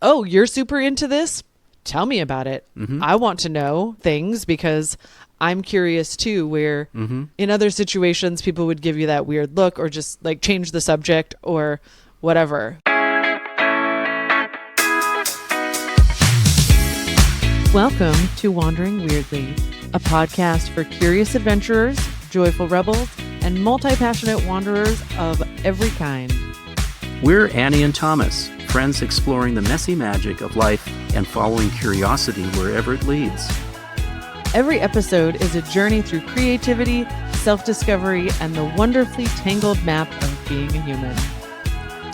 oh, you're super into this? Tell me about it. I want to know things because I'm curious too, where in other situations, people would give you that weird look or just like change the subject or whatever. Welcome to Wandering Weirdly, a podcast for curious adventurers, joyful rebels, and multi-passionate wanderers of every kind. We're Annie and Thomas, friends exploring the messy magic of life and following curiosity wherever it leads. Every episode is a journey through creativity, self-discovery, and the wonderfully tangled map of being a human.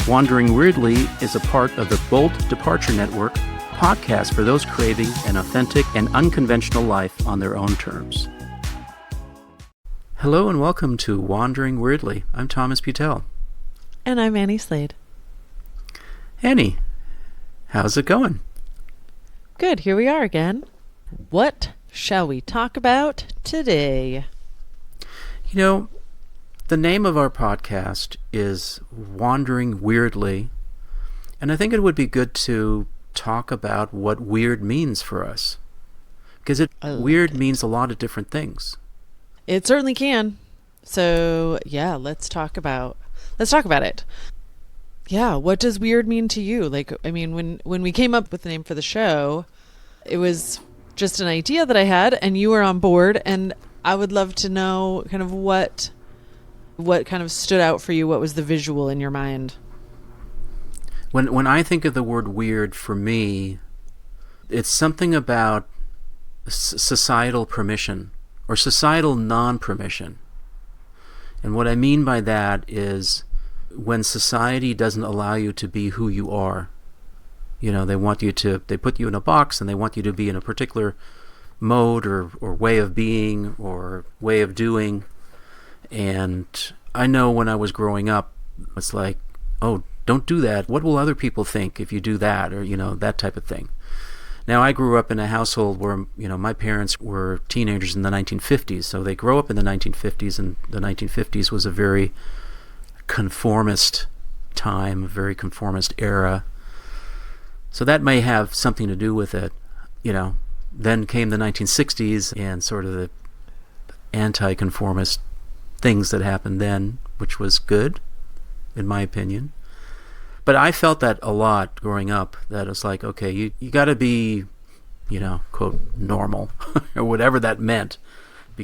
Wandering Weirdly is a part of the Bold Departure Network, podcast for those craving an authentic and unconventional life on their own terms. Hello and welcome to Wandering Weirdly. I'm Thomas Butel. And I'm Annie Slade. Annie, how's it going? Good, here we are again. What shall we talk about today? You know, the name of our podcast is Wandering Weirdly, and I think it would be good to talk about what weird means for us. Because weird means a lot of different things. It certainly can. So, yeah, let's talk about it. Yeah, what does weird mean to you? Like, I mean, when we came up with the name for the show, it was just an idea that I had and you were on board, and I would love to know kind of what kind of stood out for you. What was the visual in your mind? When I think of the word weird, for me, it's something about societal permission or societal non-permission. And what I mean by that is when society doesn't allow you to be who you are. You know, they put you in a box and they want you to be in a particular mode or way of being or way of doing. And I know when I was growing up, it's like, oh, don't do that. What will other people think if you do that? Or, you know, that type of thing. Now, I grew up in a household where, you know, my parents were teenagers in the 1950s. So they grew up in the 1950s, and the 1950s was a very conformist time, a very conformist era. So that may have something to do with it. You know, then came the 1960s and sort of the anti-conformist things that happened then, which was good, in my opinion. But I felt that a lot growing up, that it's like, okay, you got to be, you know, quote, normal, or whatever that meant.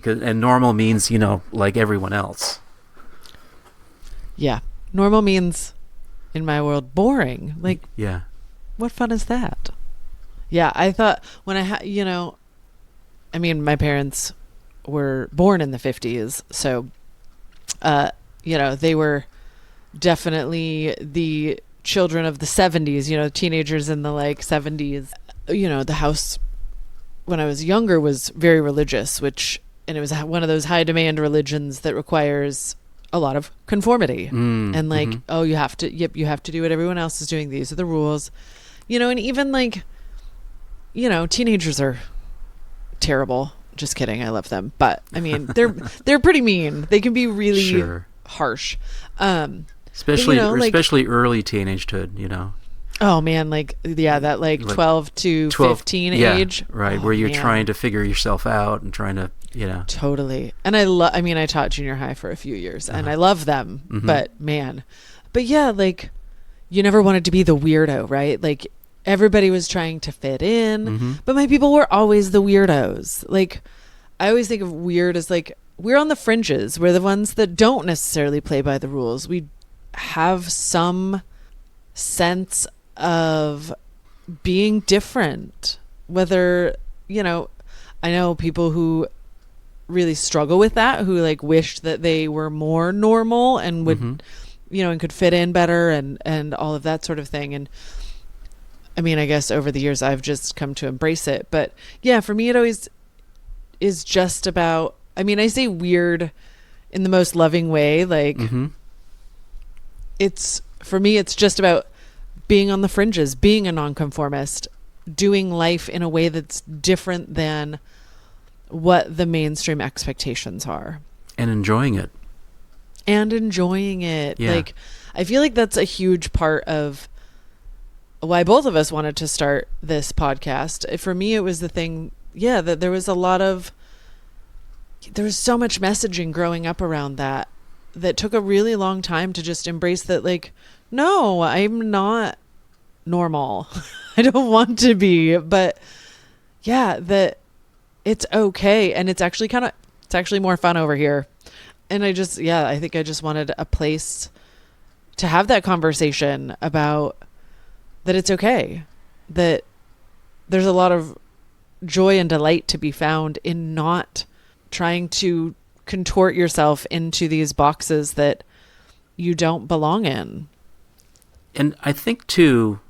And normal means, you know, like everyone else. Yeah. Normal means, in my world, boring. Like, yeah. What fun is that? Yeah, I thought when I mean, my parents were born in the 50s, so, you know, they were definitely the children of the 70s, you know, teenagers in the like 70s. You know, the house when I was younger was very religious, and it was one of those high demand religions that requires a lot of conformity and like, oh, you have to do what everyone else is doing. These are the rules, you know, and even like, you know, teenagers are terrible. Just kidding. I love them. But I mean, they're pretty mean. They can be really harsh. Especially, you know, especially early teenagehood, you know. Oh man, like, yeah, that like 12 to 15 age. Right, where you're trying to figure yourself out and trying to, you know. Totally. And I mean, I taught junior high for a few years and I love them, but yeah, like, you never wanted to be the weirdo, right? Like, everybody was trying to fit in, but my people were always the weirdos. Like, I always think of weird as like, we're on the fringes. We're the ones that don't necessarily play by the rules. We have some sense of being different, whether, you know, I know people who really struggle with that, who like wish that they were more normal and would, you know, and could fit in better and all of that sort of thing. And I mean, I guess over the years I've just come to embrace it. But yeah, for me, it always is just about, I mean, I say weird in the most loving way. Like, for me, it's just about being on the fringes, being a nonconformist, doing life in a way that's different than what the mainstream expectations are. And enjoying it. Yeah. Like, I feel like that's a huge part of why both of us wanted to start this podcast. For me, it was the thing, that there was so much messaging growing up around that took a really long time to just embrace that, like, no, I'm not normal. I don't want to be, but that it's okay. And it's actually more fun over here. And I think I just wanted a place to have that conversation about that it's okay, that there's a lot of joy and delight to be found in not trying to contort yourself into these boxes that you don't belong in. And I think, too,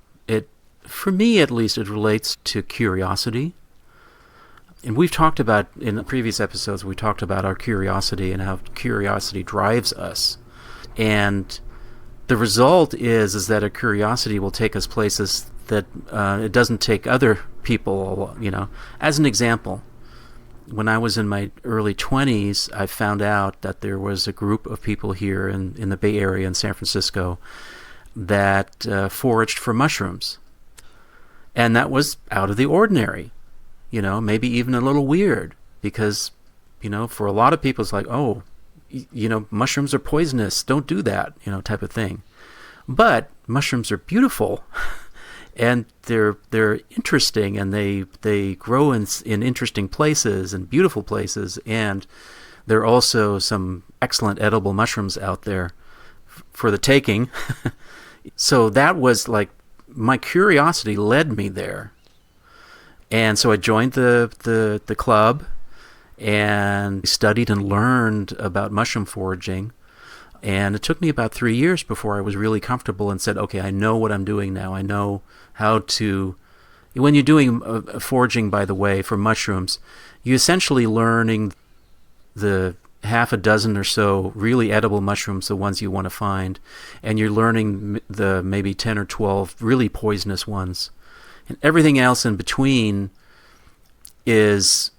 for me at least, it relates to curiosity. And we've talked about, in the previous episodes, we talked about our curiosity and how curiosity drives us. And the result is that a curiosity will take us places that it doesn't take other people, As an example, when I was in my early 20s, I found out that there was a group of people here in the Bay Area in San Francisco that foraged for mushrooms. And that was out of the ordinary, maybe even a little weird, because, for a lot of people it's like, oh, mushrooms are poisonous, don't do that, type of thing. But mushrooms are beautiful, and they're interesting, and they grow in interesting places and beautiful places, and there are also some excellent edible mushrooms out there for the taking. So that was like, my curiosity led me there. And so I joined the club and studied and learned about mushroom foraging. And it took me about 3 years before I was really comfortable and said, okay, I know what I'm doing now. I know how to... When you're doing foraging, by the way, for mushrooms, you're essentially learning the half a dozen or so really edible mushrooms, the ones you want to find, and you're learning the maybe 10 or 12 really poisonous ones. And everything else in between is...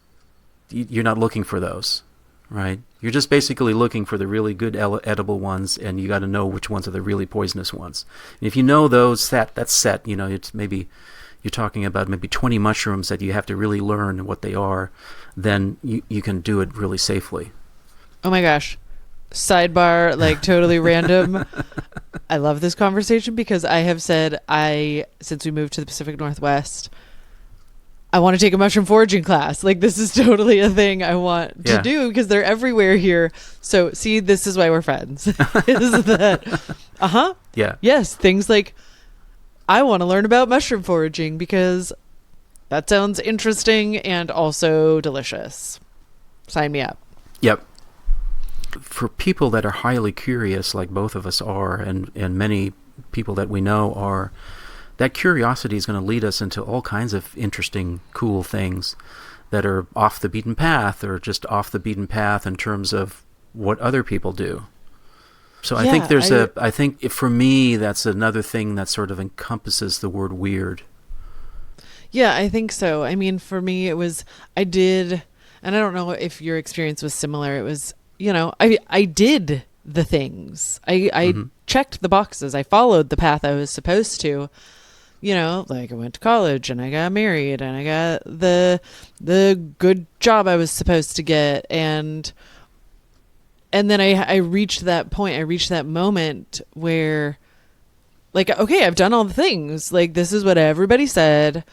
You're not looking for those, right? You're just basically looking for the really good edible ones, and you got to know which ones are the really poisonous ones. And if you know those, that's set. It's maybe you're talking about maybe 20 mushrooms that you have to really learn what they are. Then you can do it really safely. Oh my gosh! Sidebar, like totally random. I love this conversation because I have said since we moved to the Pacific Northwest, I want to take a mushroom foraging class. Like, this is totally a thing I want to do because they're everywhere here. So, see, this is why we're friends. Is that, Yeah. Yes, things like, I want to learn about mushroom foraging because that sounds interesting and also delicious. Sign me up. Yep. For people that are highly curious, like both of us are, and many people that we know are, that curiosity is going to lead us into all kinds of interesting, cool things that are off the beaten path, or just off the beaten path in terms of what other people do. So I think I think for me, that's another thing that sort of encompasses the word weird. Yeah, I think so. I mean, for me, I did, and I don't know if your experience was similar. It was, I did the things. I checked the boxes. I followed the path I was supposed to. Like I went to college and I got married and I got the good job I was supposed to get. And then I reached that point. I reached that moment where, like, okay, I've done all the things. Like, this is what everybody said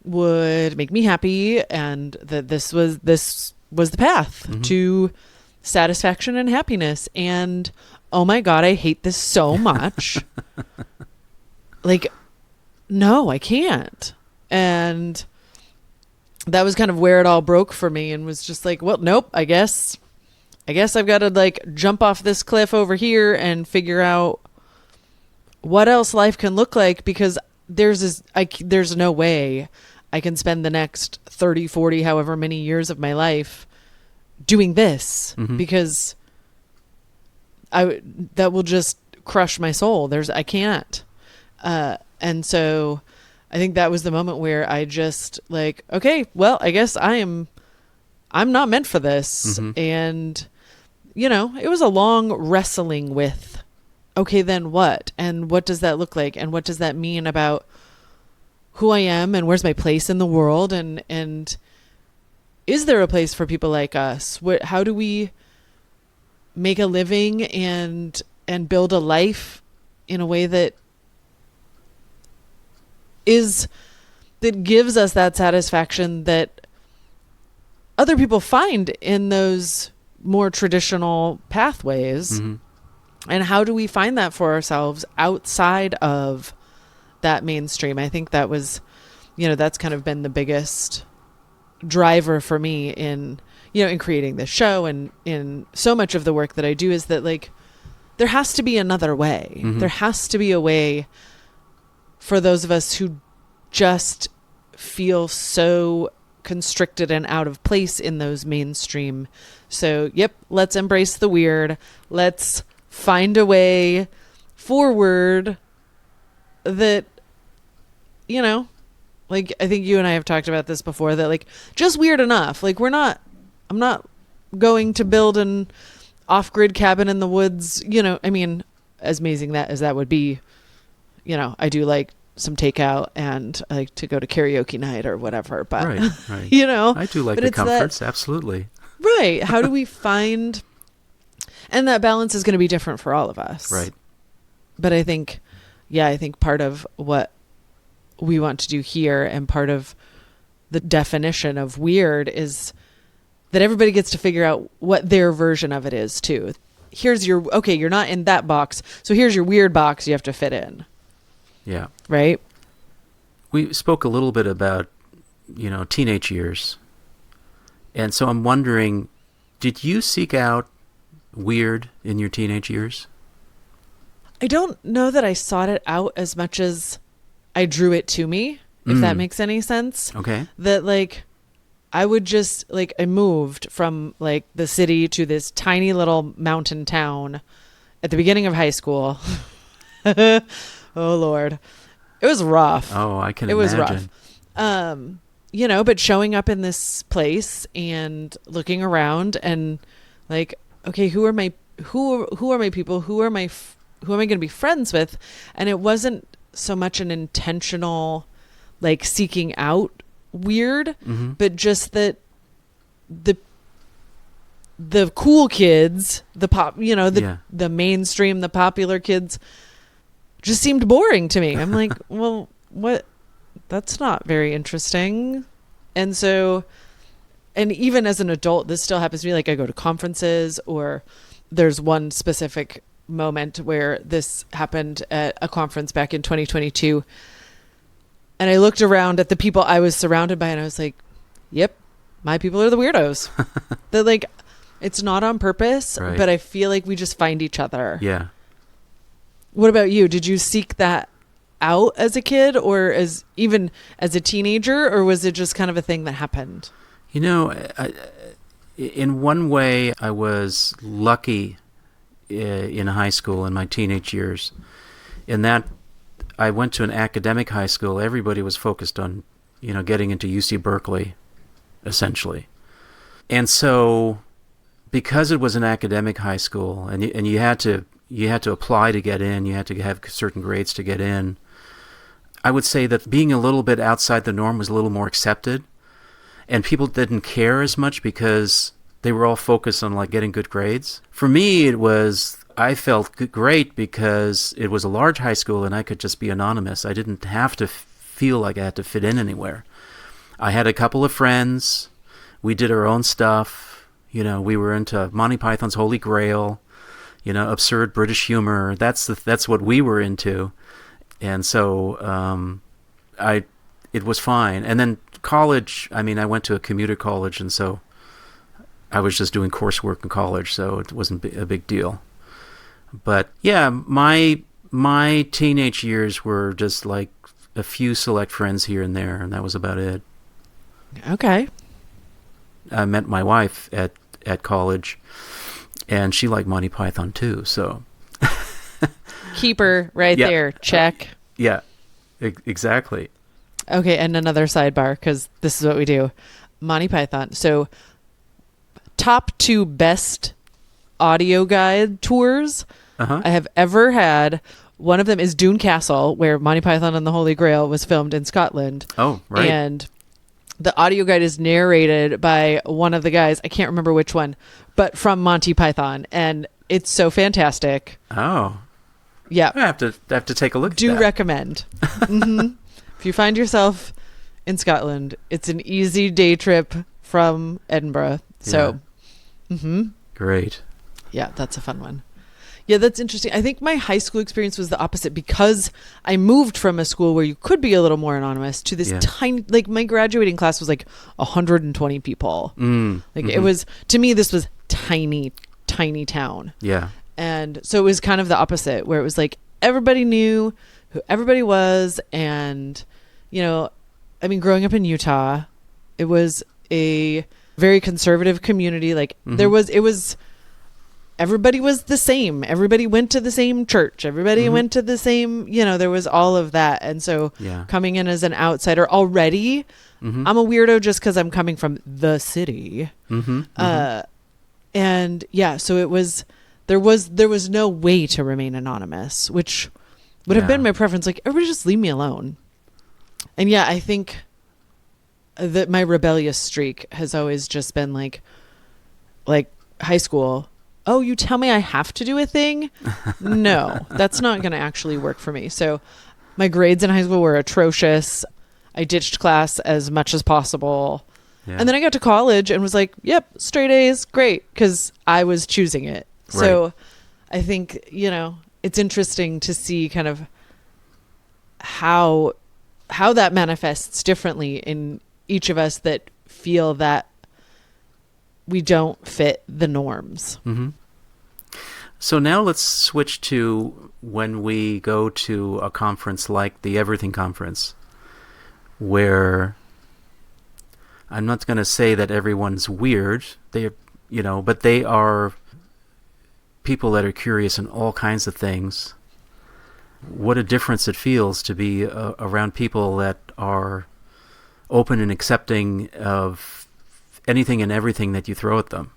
would make me happy. And that this was the path to satisfaction and happiness. And oh my God, I hate this so much. Like, no, I can't. And that was kind of where it all broke for me, and was just like, well, nope, I guess I've got to like jump off this cliff over here and figure out what else life can look like, because there's no way I can spend the next 30, 40, however many years of my life doing this, because that will just crush my soul. I can't. And so I think that was the moment where I just like, okay, well, I guess I'm not meant for this. And, it was a long wrestling with, okay, then what? And what does that look like? And what does that mean about who I am and where's my place in the world, and is there a place for people like us? How do we make a living and build a life in a way that gives us that satisfaction that other people find in those more traditional pathways? Mm-hmm. And how do we find that for ourselves outside of that mainstream? I think that was, that's kind of been the biggest driver for me in creating this show and in so much of the work that I do, is that like, there has to be another way. Mm-hmm. There has to be a way for those of us who just feel so constricted and out of place in those mainstream. So, let's embrace the weird. Let's find a way forward that, like, I think you and I have talked about this before, that like, just weird enough. Like, I'm not going to build an off-grid cabin in the woods, I mean, as amazing as that would be, I do like some takeout and I like to go to karaoke night or whatever, but right. I do like the comforts, absolutely. Right. How do we find, and that balance is going to be different for all of us. Right. But I think part of what we want to do here, and part of the definition of weird, is that everybody gets to figure out what their version of it is too. Here's you're not in that box, so here's your weird box you have to fit in. Yeah. Right? We spoke a little bit about, teenage years. And so I'm wondering, did you seek out weird in your teenage years? I don't know that I sought it out as much as I drew it to me, if that makes any sense. Okay. That like, I would just like, I moved from like the city to this tiny little mountain town at the beginning of high school. Oh Lord. It was rough. Oh, I can imagine. It was rough. But showing up in this place and looking around and like, okay, who are my people? Who am I going to be friends with? And it wasn't so much an intentional like seeking out weird, but just that the cool kids, the pop, the mainstream, the popular kids just seemed boring to me. I'm like, well, what? That's not very interesting. And so, and even as an adult, this still happens to me. Like, I go to conferences, or there's one specific moment where this happened at a conference back in 2022. And I looked around at the people I was surrounded by, and I was like, yep, my people are the weirdos. That like, it's not on purpose, right. But I feel like we just find each other. Yeah. What about you? Did you seek that out as a kid, or even as a teenager, or was it just kind of a thing that happened? In one way, I was lucky in high school in my teenage years, in that I went to an academic high school. Everybody was focused on, getting into UC Berkeley, essentially. And so, because it was an academic high school, and you had to apply to get in, you had to have certain grades to get in, I would say that being a little bit outside the norm was a little more accepted, and people didn't care as much because they were all focused on like getting good grades. For me, I felt great because it was a large high school and I could just be anonymous. I didn't have to feel like I had to fit in anywhere. I had a couple of friends. We did our own stuff. We were into Monty Python's Holy Grail, absurd British humor. That's what we were into. And so it was fine. And then college, I went to a commuter college, and so I was just doing coursework in college, so it wasn't a big deal. But yeah, my teenage years were just like a few select friends here and there, and that was about it. Okay. I met my wife at college, and she liked Monty Python too, so... Keeper right there. Check. Yeah, exactly. Okay, and another sidebar, because this is what we do. Monty Python. So, top 2 best audio guide tours I have ever had One of them is Doon Castle, where Monty Python and the Holy Grail was filmed in Scotland. Oh, right. And the audio guide is narrated by one of the guys. I can't remember which one, but from Monty Python. And it's so fantastic. Oh. Yeah. I have to take a look at that. Do recommend. If you find yourself in Scotland, it's an easy day trip from Edinburgh. So, Great. Yeah, that's a fun one. Yeah, that's interesting. I think my high school experience was the opposite because I moved from a school where you could be a little more anonymous to this tiny, like my graduating class was like 120 people. It was, to me, this was tiny town. Yeah. And so it was kind of the opposite where it was like everybody knew who everybody was. And, growing up in Utah, it was a very conservative community. Like everybody was the same. Everybody went to the same church. Everybody went to the same, there was all of that. And so coming in as an outsider already, I'm a weirdo just because I'm coming from the city. And yeah, so it was, there was no way to remain anonymous, which would have been my preference. Like, everybody just leave me alone. And yeah, I think that my rebellious streak has always just been like high school. Oh, you tell me I have to do a thing? No, that's not going to actually work for me. So my grades in high school were atrocious. I ditched class as much as possible. Yeah. And then I got to college and was like, yep, straight A's, great, because I was choosing it. Right. So I think, it's interesting to see kind of how that manifests differently in each of us that feel that we don't fit the norms. So now let's switch to when we go to a conference like the Everything Conference, where I'm not going to say that everyone's weird, but they are people that are curious in all kinds of things. What a difference it feels to be around people that are open and accepting of anything and everything that you throw at them.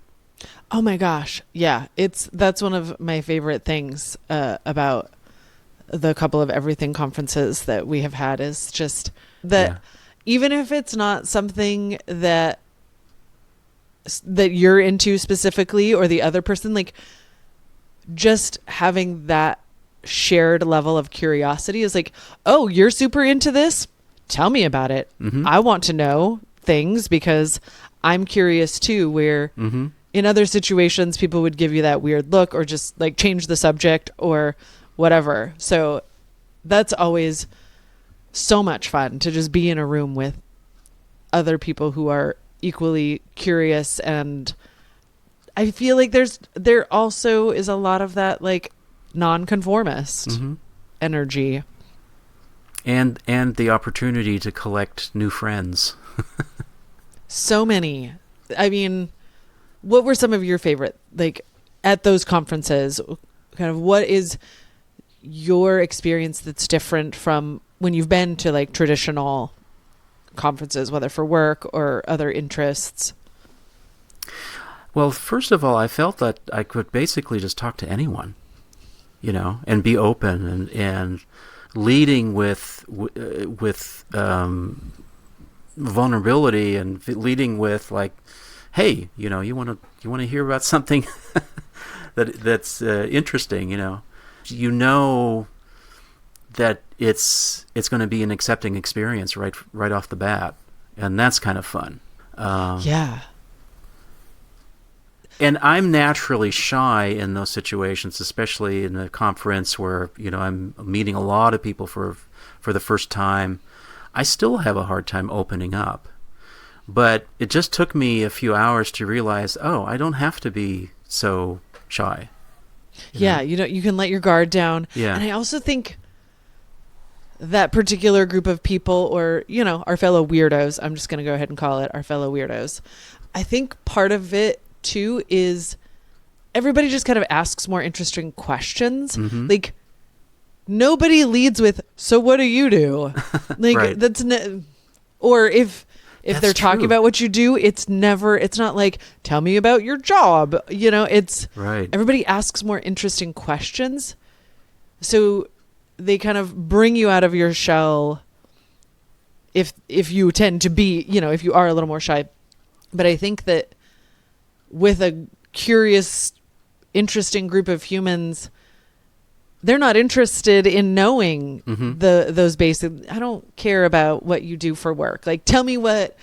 Oh my gosh. Yeah. That's one of my favorite things about the couple of Everything conferences that we have had is just that even if it's not something that you're into specifically or the other person, like just having that shared level of curiosity is like, oh, you're super into this? Tell me about it. I want to know things because I'm curious too, where in other situations, people would give you that weird look or just like change the subject or whatever. So that's always so much fun to just be in a room with other people who are equally curious. And I feel like there also is a lot of that like nonconformist energy. And the opportunity to collect new friends. So many. I mean, what were some of your favorite, like at those conferences, kind of what is your experience that's different from when you've been to like traditional conferences, whether for work or other interests? Well, first of all, I felt that I could basically just talk to anyone, and be open and leading with vulnerability and leading with like, hey, you want to hear about something that's interesting, that it's going to be an accepting experience right off the bat, and that's kind of fun. Yeah. And I'm naturally shy in those situations, especially in a conference where I'm meeting a lot of people for the first time. I still have a hard time opening up. But it just took me a few hours to realize, oh, I don't have to be so shy. You can let your guard down. Yeah. And I also think that particular group of people or, our fellow weirdos, I'm just going to go ahead and call it our fellow weirdos. I think part of it too is everybody just kind of asks more interesting questions. Like nobody leads with, so what do you do? Like right. That's or if That's they're talking true. about what you do, it's not like, tell me about your job. It's right. Everybody asks more interesting questions. So they kind of bring you out of your shell if you tend to be, if you are a little more shy. But I think that with a curious, interesting group of humans, they're not interested in knowing those basic. I don't care about what you do for work. Like, tell me what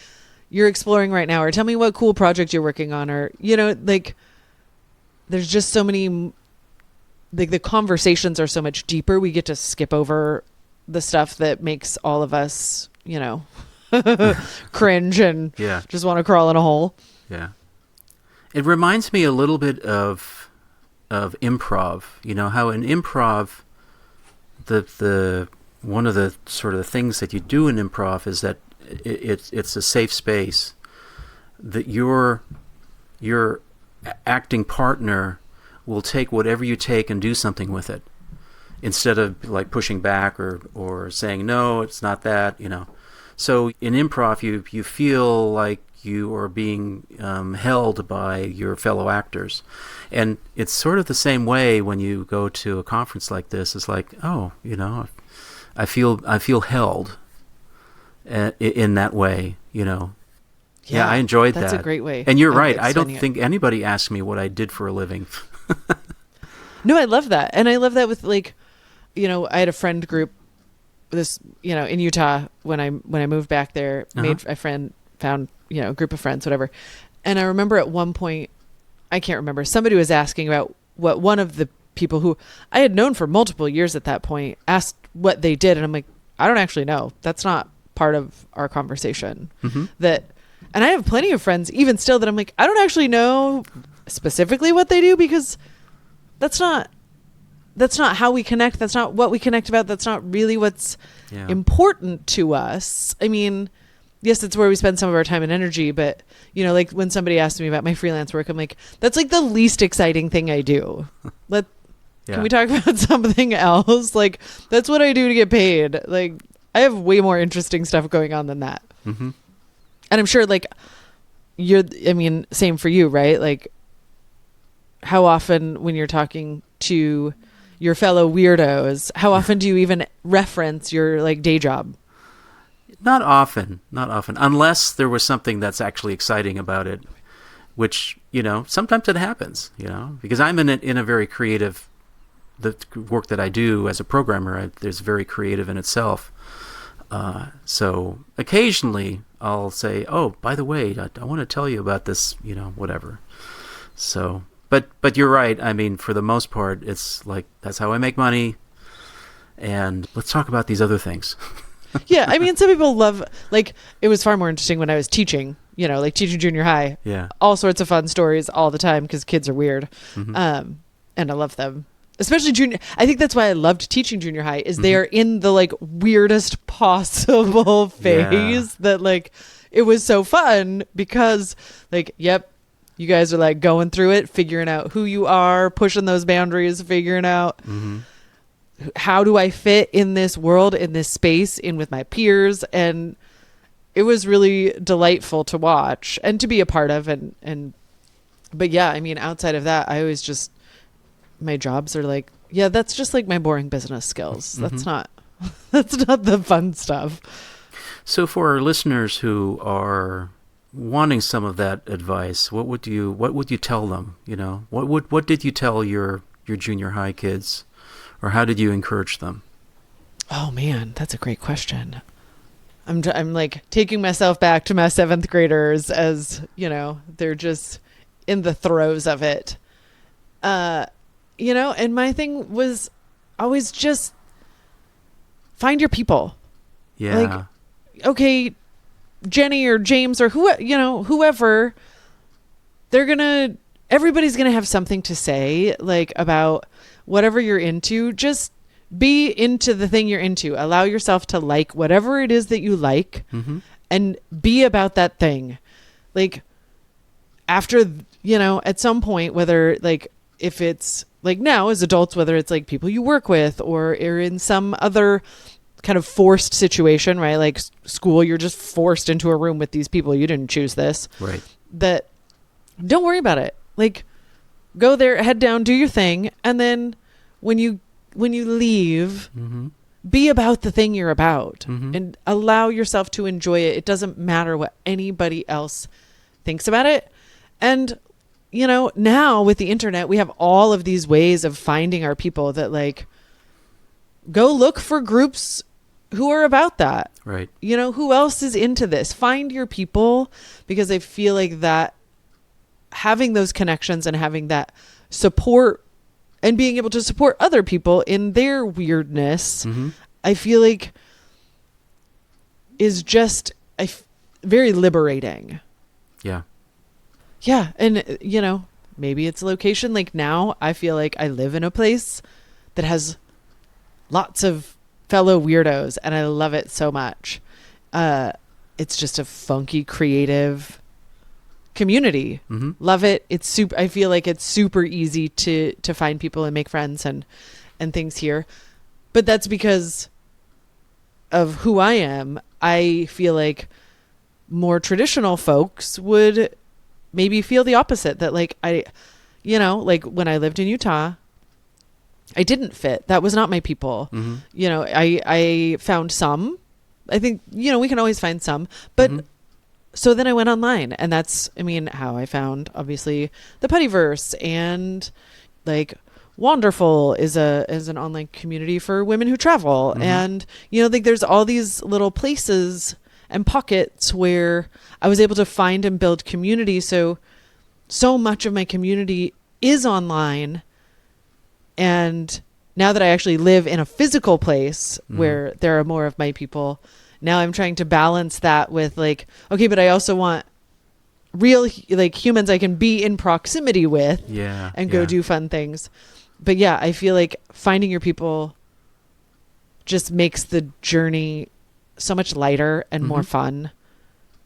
you're exploring right now, or tell me what cool project you're working on, or, like, there's just so many, like, the conversations are so much deeper. We get to skip over the stuff that makes all of us, cringe and just want to crawl in a hole. Yeah. It reminds me a little bit of improv. How in improv, the one of the sort of things that you do in improv is that it's a safe space that your acting partner will take whatever you take and do something with it, instead of like pushing back or saying, no, it's not that. So in improv, you feel like you are being held by your fellow actors, and it's sort of the same way when you go to a conference like this. It's like, oh, I feel held in that way. Yeah, I enjoyed that. That's a great way. And you're right. I don't think anybody asked me what I did for a living. No, I love that, and I love that with, like, I had a friend group. This, in Utah, when I moved back there, made a friend, found, a group of friends, whatever. And I remember at one point, I can't remember, somebody was asking about what one of the people who I had known for multiple years at that point asked what they did. And I'm like, I don't actually know. That's not part of our conversation. And I have plenty of friends even still that I'm like, I don't actually know specifically what they do, because that's not how we connect. That's not what we connect about. That's not really what's important to us. I mean, yes, it's where we spend some of our time and energy, but, like when somebody asked me about my freelance work, I'm like, that's like the least exciting thing I do. Can we talk about something else? Like, that's what I do to get paid. Like, I have way more interesting stuff going on than that. And I'm sure, like, same for you, right? Like, how often when you're talking to your fellow weirdos, how often do you even reference your, like, day job? Not often, unless there was something that's actually exciting about it, which, sometimes it happens, because I'm in a very creative, the work that I do as a programmer, is very creative in itself. So occasionally I'll say, oh, by the way, I want to tell you about this, whatever. So, but you're right. I mean, for the most part, it's like, that's how I make money. And let's talk about these other things. Yeah. I mean, some people love, like, it was far more interesting when I was teaching, like teaching junior high. Yeah. All sorts of fun stories all the time, because kids are weird. And I love them. Especially junior. I think that's why I loved teaching junior high, is they are in the, like, weirdest possible phase that, like, it was so fun because, like, yep, you guys are, like, going through it, figuring out who you are, pushing those boundaries, figuring out how do I fit in this world, in this space, in with my peers. And it was really delightful to watch and to be a part of. But yeah, I mean, outside of that, I always just, my jobs are like, yeah, that's just like my boring business skills. That's not the fun stuff. So for our listeners who are wanting some of that advice, what would you tell them? What did you tell your junior high kids, or how did you encourage them? Oh man, that's a great question. I'm like taking myself back to my 7th graders, as they're just in the throes of it. And my thing was always just find your people. Yeah. Like, okay, Jenny or James or whoever, everybody's going to have something to say, like, about whatever you're into. Just be into the thing you're into. Allow yourself to like whatever it is that you like, and be about that thing. Like, after, at some point, whether, like, if it's like now as adults, whether it's like people you work with or in some other kind of forced situation, right? Like school, you're just forced into a room with these people. You didn't choose this. Right. That, don't worry about it. Like, go there, head down, do your thing. And then when you when you leave, Mm-hmm. be about the thing you're about Mm-hmm. and allow yourself to enjoy it. It doesn't matter what anybody else thinks about it. And, you know, now with the internet, we have all of these ways of finding our people that, like, go look for groups who are about that. Right. You know, who else is into this? Find your people, because I feel like that having those connections and having that support and being able to support other people in their weirdness, Mm-hmm. I feel like is just very liberating. Yeah. Yeah. And, you know, maybe it's location. Like now I feel like I live in a place that has lots of fellow weirdos and I love it so much. It's just a funky, creative community. Mm-hmm. Love it. It's super. I feel like it's super easy to find people and make friends and things here. But that's because of who I am. I feel like more traditional folks would maybe feel the opposite, that like you know, like when I lived in Utah, I didn't fit. That was not my people. Mm-hmm. You know, I found some. I think, you know, we can always find some, but Mm-hmm. so then I went online, and that's, I mean, how I found obviously the Puttyverse, and like Wonderful is an online community for women who travel. Mm-hmm. And, you know, like there's all these little places and pockets where I was able to find and build community. So much of my community is online. And now that I actually live in a physical place Mm-hmm. where there are more of my people, now I'm trying to balance that with like, okay, but I also want real like humans I can be in proximity with Yeah. and go do fun things. But yeah, I feel like finding your people just makes the journey so much lighter and more Mm-hmm. fun.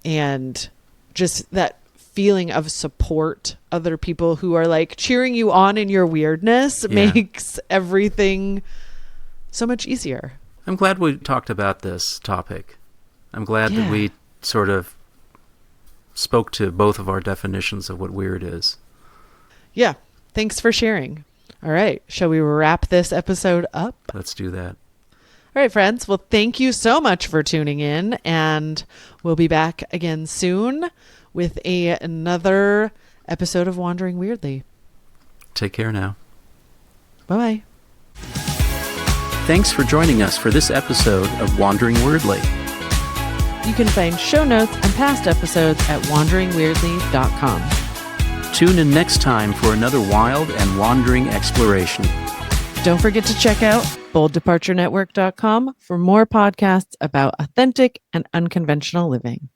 And just that feeling of support, other people who are like cheering you on in your weirdness, Yeah. makes everything so much easier. I'm glad we talked about this topic. I'm glad that Yeah. we sort of spoke to both of our definitions of what weird is. Yeah. Thanks for sharing. All right. Shall we wrap this episode up? Let's do that. All right, friends. Well, thank you so much for tuning in, and we'll be back again soon with another episode of Wandering Weirdly. Take care now. Bye-bye. Thanks for joining us for this episode of Wandering Weirdly. You can find show notes and past episodes at wanderingweirdly.com. Tune in next time for another wild and wandering exploration. Don't forget to check out bolddeparturenetwork.com for more podcasts about authentic and unconventional living.